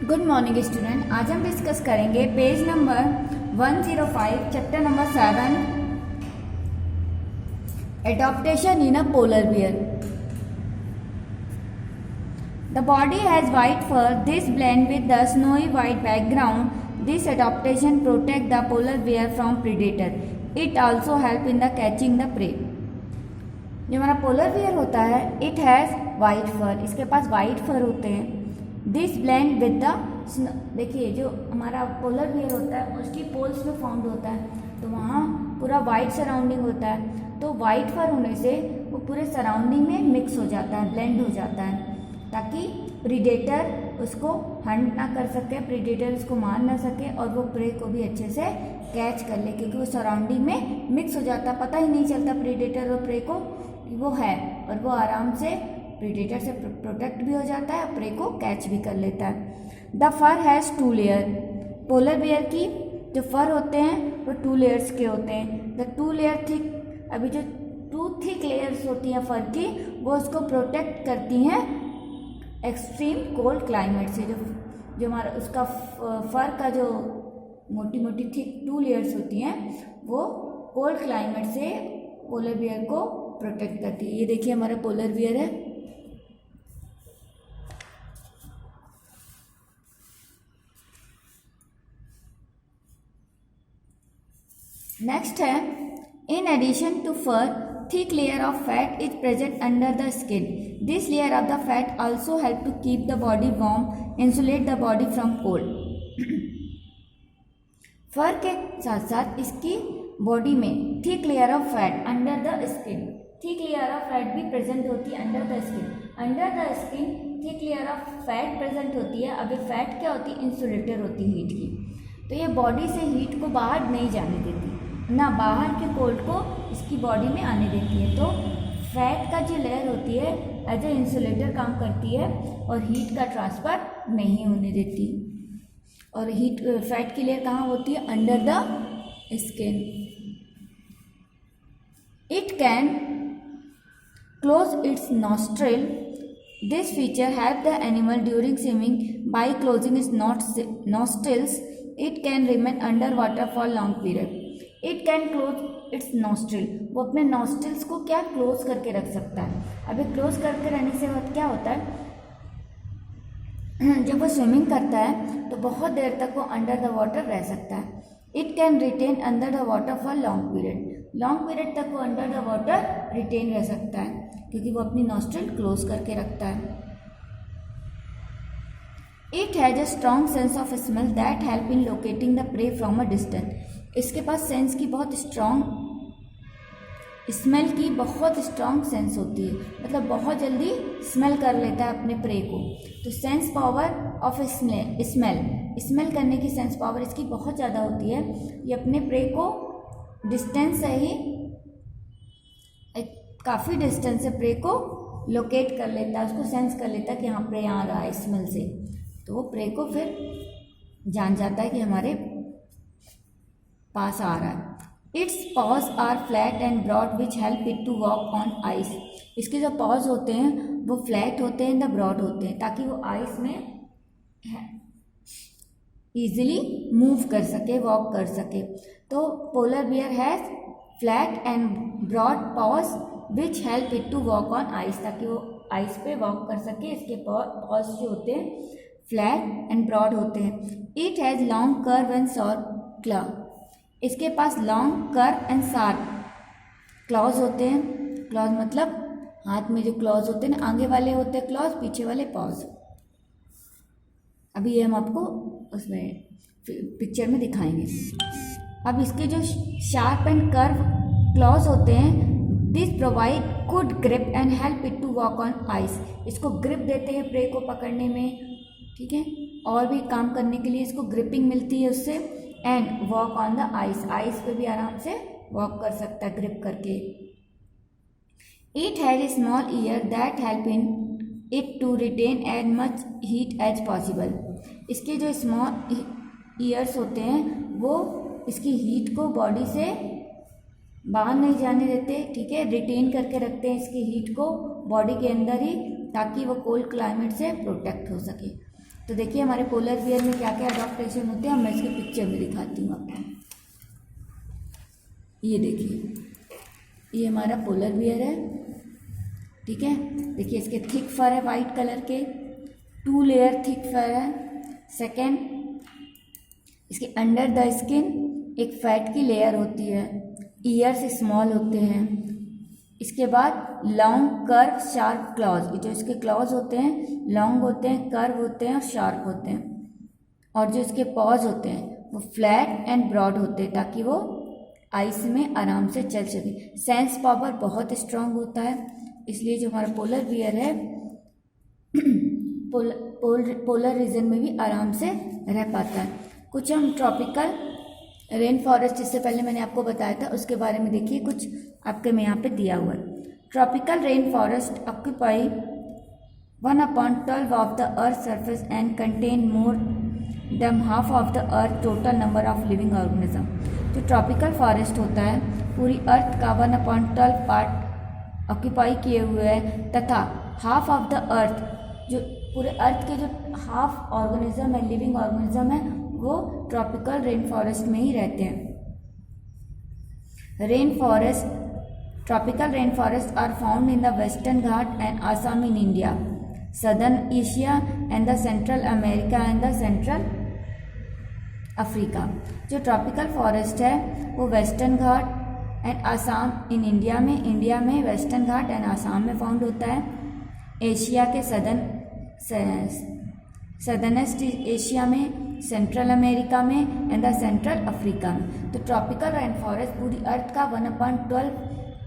Good morning student. आज हम discuss करेंगे page number 105 chapter number 7 adaptation in a polar bear. The body has white fur, this blend with the snowy white background, this adaptation protect the polar bear from predator, it also help in the catching the prey. जो हमारा polar bear होता है it has white फर, इसके पास white फर होते हैं। This blend with the snow, देखिए जो हमारा पोलर बियर होता है उसकी पोल्स में फाउंड होता है तो वहाँ पूरा वाइट सराउंडिंग होता है, तो वाइट फर होने से वो पूरे सराउंडिंग में मिक्स हो जाता है, ब्लेंड हो जाता है, ताकि प्रीडेटर उसको हंट ना कर सके, प्रीडेटर उसको मार ना सके और वो प्रे को भी अच्छे से कैच कर ले, क्योंकि वो सराउंडिंग में मिक्स हो जाता है, पता ही नहीं चलता प्रीडेटर और प्रे को वो है, और वो आराम से प्रीडेटर से प्रोटेक्ट भी हो जाता है और प्रे को कैच भी कर लेता है। The fur has 2 layer, polar bear की जो फर होते हैं वो 2 लेयर्स के होते हैं। द 2 लेयर थिक, अभी जो 2 थिक लेयर्स होती हैं फर की वो उसको प्रोटेक्ट करती हैं एक्सट्रीम कोल्ड क्लाइमेट से। जो हमारा उसका फर का जो मोटी मोटी थिक 2 लेयर्स होती हैं वो कोल्ड क्लाइमेट से पोलर बियर को प्रोटेक्ट करती है। ये देखिए हमारा पोलर बियर है। नेक्स्ट है, in addition to fur thick layer of fat is present under the skin, this layer of the fat also help to keep the body warm, insulate the body from cold. Fur के साथ साथ इसकी body में thick layer of fat under the skin, thick layer of fat भी present होती है under the skin. Under the skin thick layer of fat present होती है। अभी फैट क्या होती है? इंसुलेटर होती है हीट की, तो ये बॉडी से हीट को बाहर नहीं जाने देती, ना बाहर के कोल्ड को इसकी बॉडी में आने देती है। तो फैट का जो लेयर होती है एज ए इंसुलेटर काम करती है और हीट का ट्रांसफ़र नहीं होने देती। और हीट फैट की लेयर कहाँ होती है? Under the skin. It can close it's nostril, this feature help the animal during swimming by closing it's nostrils. It can remain under water for long period. It can close it's nostril, वो अपने nostrils को क्या close करके रख सकता है। अभी close करके रहने से क्या होता है, जब वो स्विमिंग करता है तो बहुत देर तक वो अंडर द वाटर रह सकता है। It can retain under the water for long period, long period तक वो अंडर द वाटर रिटेन रह सकता है क्योंकि वो अपनी नॉस्ट्रिल क्लोज करके रखता है। It has a strong sense of smell that help in locating the prey from a distance, इसके पास सेंस की बहुत स्ट्रॉन्ग, स्मेल की बहुत स्ट्रॉन्ग सेंस होती है, मतलब बहुत जल्दी स्मेल कर लेता है अपने प्रे को। तो सेंस पावर ऑफ स्मेल करने की सेंस पावर इसकी बहुत ज़्यादा होती है। ये अपने प्रे को डिस्टेंस से ही, काफ़ी डिस्टेंस से प्रे को लोकेट कर लेता है, उसको सेंस कर लेता है कि हाँ प्रे आ रहा है स्मेल से, तो वो प्रे को फिर जान जाता है कि हमारे पास आ रहा है। Its paws are flat and broad which help it to walk on ice, इसके जो पॉज होते हैं वो फ्लैट होते हैं, द ब्रॉड होते हैं, ताकि वो आइस में ईजिली मूव कर सके, वॉक कर सके। तो polar bear has flat and broad paws which help it to walk on ice, ताकि वो आइस पे वॉक कर सके। इसके पॉज जो होते हैं फ्लैट एंड ब्रॉड होते हैं। It has long curve and short claw, इसके पास long curve and sharp claws होते हैं। क्लॉज मतलब हाथ में जो क्लॉज होते हैं ना, आगे वाले होते हैं क्लॉज, पीछे वाले पॉज। अभी ये हम आपको उसमें पिक्चर में दिखाएंगे। अब इसके जो शार्प एंड कर्व क्लॉज होते हैं, this provide good grip and help it to walk on ice, इसको ग्रिप देते हैं प्रे को पकड़ने में, ठीक है, और भी काम करने के लिए इसको ग्रिपिंग मिलती है उससे। And walk on the ice, ice पे भी आराम से वॉक कर सकता है ग्रिप करके। It has a small ear that help in it to retain as much heat as possible, इसके जो स्मॉल ईयर्स होते हैं वो इसकी हीट को बॉडी से बाहर नहीं जाने देते, ठीक है, रिटेन करके रखते हैं इसकी हीट को बॉडी के अंदर ही, ताकि वो कोल्ड क्लाइमेट से प्रोटेक्ट हो सके। तो देखिए हमारे पोलर बियर में क्या क्या अडॉप्टेशन होते हैं, मैं इसकी पिक्चर में दिखाती हूँ आपको। ये देखिए, ये हमारा पोलर बियर है, ठीक है। देखिए इसके थिक फर है वाइट कलर के, 2 लेयर थिक फर है। सेकेंड, इसके अंडर द स्किन एक फैट की लेयर होती है, ईयर्स स्मॉल होते हैं। इसके बाद लॉन्ग कर्व शार्प क्लॉज, जो इसके क्लॉज होते हैं लॉन्ग होते हैं, कर्व होते हैं और शार्प होते हैं। और जो इसके पॉज होते हैं वो फ्लैट एंड ब्रॉड होते हैं ताकि वो आइस में आराम से चल सके। सेंस पावर बहुत स्ट्रांग होता है, इसलिए जो हमारा पोलर बियर है पोलर रीजन में भी आराम से रह पाता है। कुछ हम ट्रॉपिकल रेन फॉरेस्ट, जिससे पहले मैंने आपको बताया था, उसके बारे में देखिए कुछ आपके में यहाँ पे दिया हुआ है। Tropical rain forest occupy 1/12 of the earth surface and contain more than half of the earth total number of living organism. जो ट्रॉपिकल फॉरेस्ट होता है पूरी अर्थ का 1/12 पार्ट ऑक्यूपाई किए हुए है, तथा हाफ ऑफ द अर्थ, जो पूरे अर्थ के जो हाफ ऑर्गेनिज्म है, लिविंग ऑर्गेनिज्म है, वो ट्रॉपिकल रेन फॉरेस्ट में ही रहते हैं। Rain forest, tropical rain forest are found in the western Ghat and Assam in India, southern Asia and the central America and the central Africa. जो ट्रॉपिकल फॉरेस्ट है वो western Ghat and Assam in India में western Ghat and Assam में found होता है। Asia के southeast Asia में, central America में एंड द सेंट्रल अफ्रीका में। तो ट्रॉपिकल रेन फॉरेस्ट पूरी अर्थ का 1/12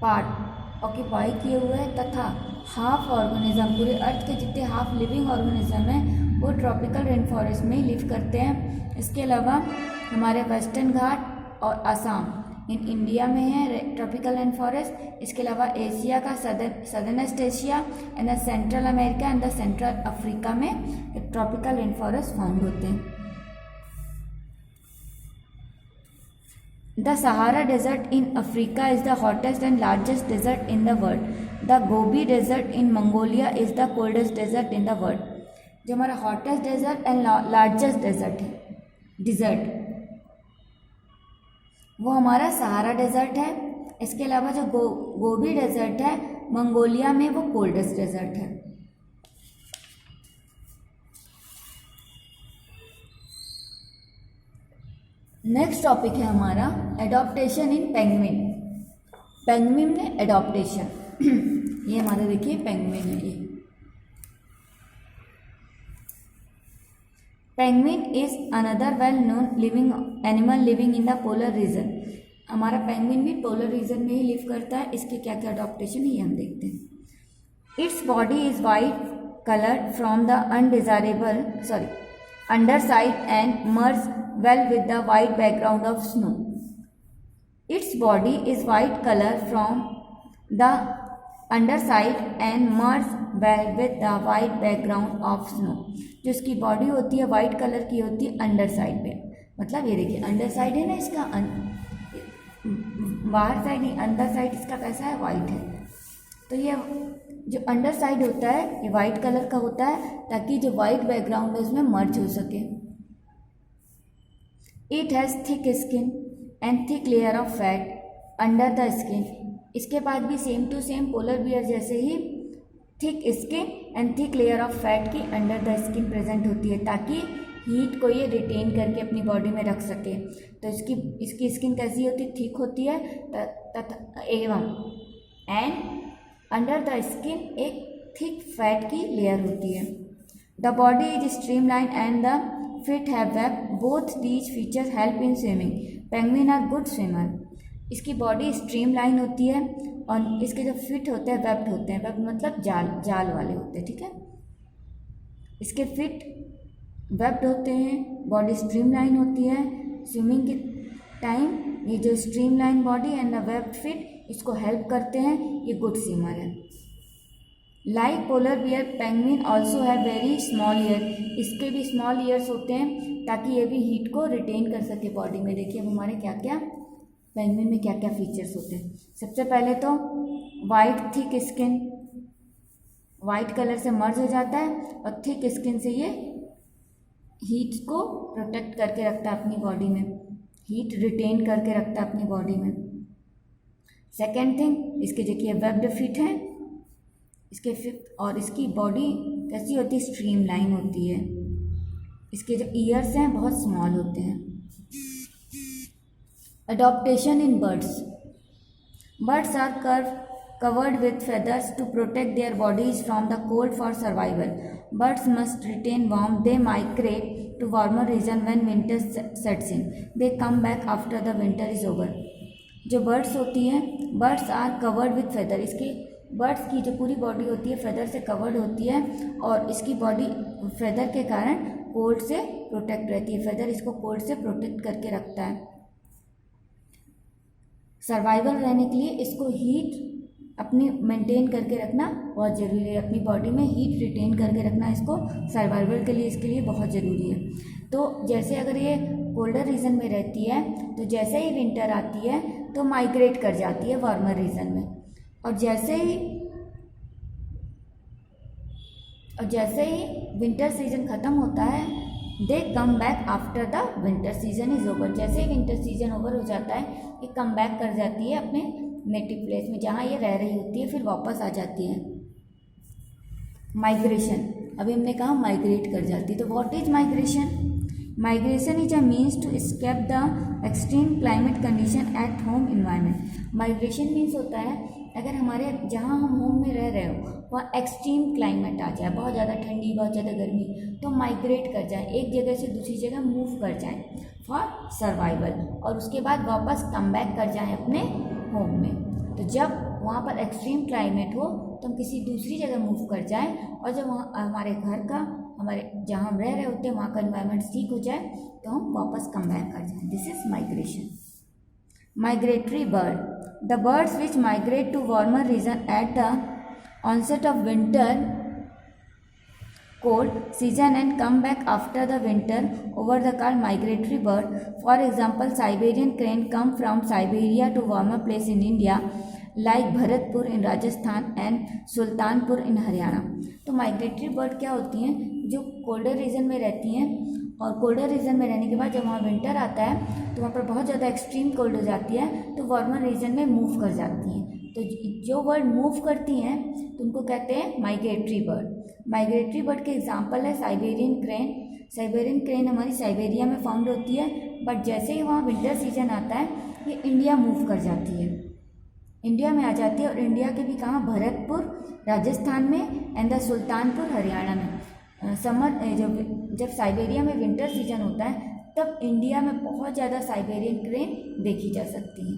पार्ट ऑक्यूपाई किए हुए है, तथा हाफ ऑर्गेनिज्म, पूरे अर्थ के जितने हाफ लिविंग ऑर्गेनिज्म हैं वो ट्रॉपिकल रेन फॉरेस्ट में ही लिव करते हैं। इसके अलावा हमारे वेस्टर्न घाट और आसाम इन इंडिया में है ट्रॉपिकल रेन फॉरेस्ट। इसके अलावा एशिया का southernest Asia and the central America and the central Africa में ट्रॉपिकल रेन फॉरेस्ट फाउंड होते हैं। The Sahara Desert in Africa is the hottest and largest desert in the world. The Gobi Desert in Mongolia is the coldest desert in the world. जो हमारा hottest desert and largest desert वो हमारा Sahara desert है। इसके अलावा जो Gobi desert है Mongolia में, वो कोल्डेस्ट डेजर्ट है। नेक्स्ट टॉपिक है हमारा एडॉप्टेशन इन पेंगुइन। पेंगुइन में एडॉप्टेशन ये हमारा देखिए पेंगुइन है। ये penguin is another well known living animal living in the polar region. हमारा पेंगुइन भी पोलर रीजन में ही लिव करता है। इसके क्या क्या अडॉप्टेशन है ये हम देखते हैं। Its body is white colour from the underside and merge well with the white background of snow. Its body is white color from the underside and merge well with the white background of snow. जो इसकी body होती है white colour की होती है under side पे, मतलब ये देखिए अंडर साइड है ना इसका, बाहर साइड नहीं अंदर साइड इसका कैसा है वाइट है। तो ये जो अंडर साइड होता है ये वाइट कलर का होता है ताकि जो वाइट बैकग्राउंड है उसमें मर्ज हो सके। It has thick skin and thick layer of fat under the skin. इसके बाद भी same to same polar bear जैसे ही thick skin and thick layer of fat की अंडर द स्किन प्रेजेंट होती है ताकि हीट को ये रिटेन करके अपनी बॉडी में रख सके। तो इसकी स्किन कैसी होती है, थिक होती है तथा एवं एंड अंडर द स्किन एक थिक फैट की लेयर होती है। The body is streamline and the feet have web, both these features help in swimming. Penguin are good swimmer. इसकी बॉडी स्ट्रीमलाइन होती है और इसके जो फिट होते हैं वेब्ड होते हैं, वेब्ड मतलब जाल वाले होते हैं, ठीक है। इसके फिट वेब्ड होते हैं, बॉडी स्ट्रीमलाइन होती है। स्विमिंग के टाइम ये जो streamline body and the webbed fit इसको हेल्प करते हैं, ये गुड स्विमर है। Like polar bear penguin also have very small year. इसके भी स्मॉल ईयर्स होते हैं ताकि ये भी हीट को रिटेन कर सके बॉडी में। देखिए अब हमारे क्या क्या पेंगुइन में क्या क्या फीचर्स होते हैं। सबसे पहले तो white thick skin, white colour से मर्ज हो जाता है और थिक स्किन से ये हीट को प्रोटेक्ट करके रखता है अपनी बॉडी में, हीट रिटेन करके रखता है अपनी बॉडी में। सेकेंड थिंग, इसके देखिए वेब्ड फीट हैं, इसके फिफ्थ, और इसकी बॉडी कैसी होती है, स्ट्रीमलाइन होती है। इसके जो ईयर्स हैं बहुत स्मॉल होते हैं। Adaptation in birds, birds are covered with feathers to protect their bodies from the cold for survival. Birds must retain warmth. They migrate to warmer region when winter sets in. They come back after the winter is over. जो birds होती हैं, birds are covered with feather, इसकी birds की जो पूरी body होती है feather से कवर्ड होती है, और इसकी बॉडी फेदर के कारण कोल्ड से प्रोटेक्ट रहती है। फेदर इसको कोल्ड से प्रोटेक्ट करके रखता है। सर्वाइवल रहने के लिए इसको हीट अपनी मेंटेन करके रखना बहुत ज़रूरी है, अपनी बॉडी में हीट रिटेन करके रखना इसको सर्वाइवल के लिए, इसके लिए बहुत ज़रूरी है। तो जैसे अगर ये कोल्डर रीजन में रहती है तो जैसे ही विंटर आती है तो माइग्रेट कर जाती है वार्मर रीजन में, और जैसे ही विंटर सीजन ख़त्म होता है, they come back after the winter season is over. जैसे ही विंटर सीजन ओवर हो जाता है ये कम बैक कर जाती है अपने नेटिव प्लेस में जहाँ ये रह रही होती है, फिर वापस आ जाती है। माइग्रेशन, अभी हमने कहा माइग्रेट कर जाती है, तो what is migration? Migration is a means to escape the extreme climate condition at home environment. Migration means होता है अगर हमारे जहाँ हम होम में रह रहे हो वहाँ एक्सट्रीम क्लाइमेट आ जाए, बहुत ज़्यादा ठंडी, बहुत ज़्यादा गर्मी, तो माइग्रेट कर जाए, एक जगह से दूसरी जगह मूव कर जाए फॉर सर्वाइवल, और उसके बाद वापस कम बैक कर जाएँ अपने होम में। तो जब वहाँ पर एक्सट्रीम क्लाइमेट हो तो हम किसी दूसरी जगह मूव कर जाएं, और जब वहाँ हमारे घर का, हमारे जहाँ हम रह रहे होते हैं वहाँ का एनवायरनमेंट ठीक हो जाए तो हम वापस कम बैक कर जाएं। This is migration. Migratory bird, the birds which migrate to warmer region at the onset of winter cold season and come back after the winter over the called migratory bird. For example, Siberian crane come from Siberia to warmer place in India like Bharatpur in Rajasthan and Sultanpur in Haryana. तो migratory bird क्या होती हैं, जो colder reason में रहती हैं, और colder reason में रहने के बाद जब वहाँ विंटर आता है तो वहाँ पर बहुत ज़्यादा एक्सट्रीम कोल्ड हो जाती है, तो वार्मर रीजन में मूव कर जाती हैं। तो जो बर्ड मूव करती हैं तो उनको कहते हैं माइग्रेटरी बर्ड। माइग्रेटरी बर्ड के एग्जांपल है साइबेरियन क्रेन। साइबेरियन क्रेन हमारी साइबेरिया में फाउंड होती है, बट जैसे ही वहाँ विंटर सीजन आता है ये इंडिया मूव कर जाती है, इंडिया में आ जाती है, और इंडिया के भी कहाँ, भरतपुर राजस्थान में एंड द सुल्तानपुर हरियाणा में। समर जब साइबेरिया में विंटर सीजन होता है तब इंडिया में बहुत ज़्यादा साइबेरियन क्रेन देखी जा सकती हैं।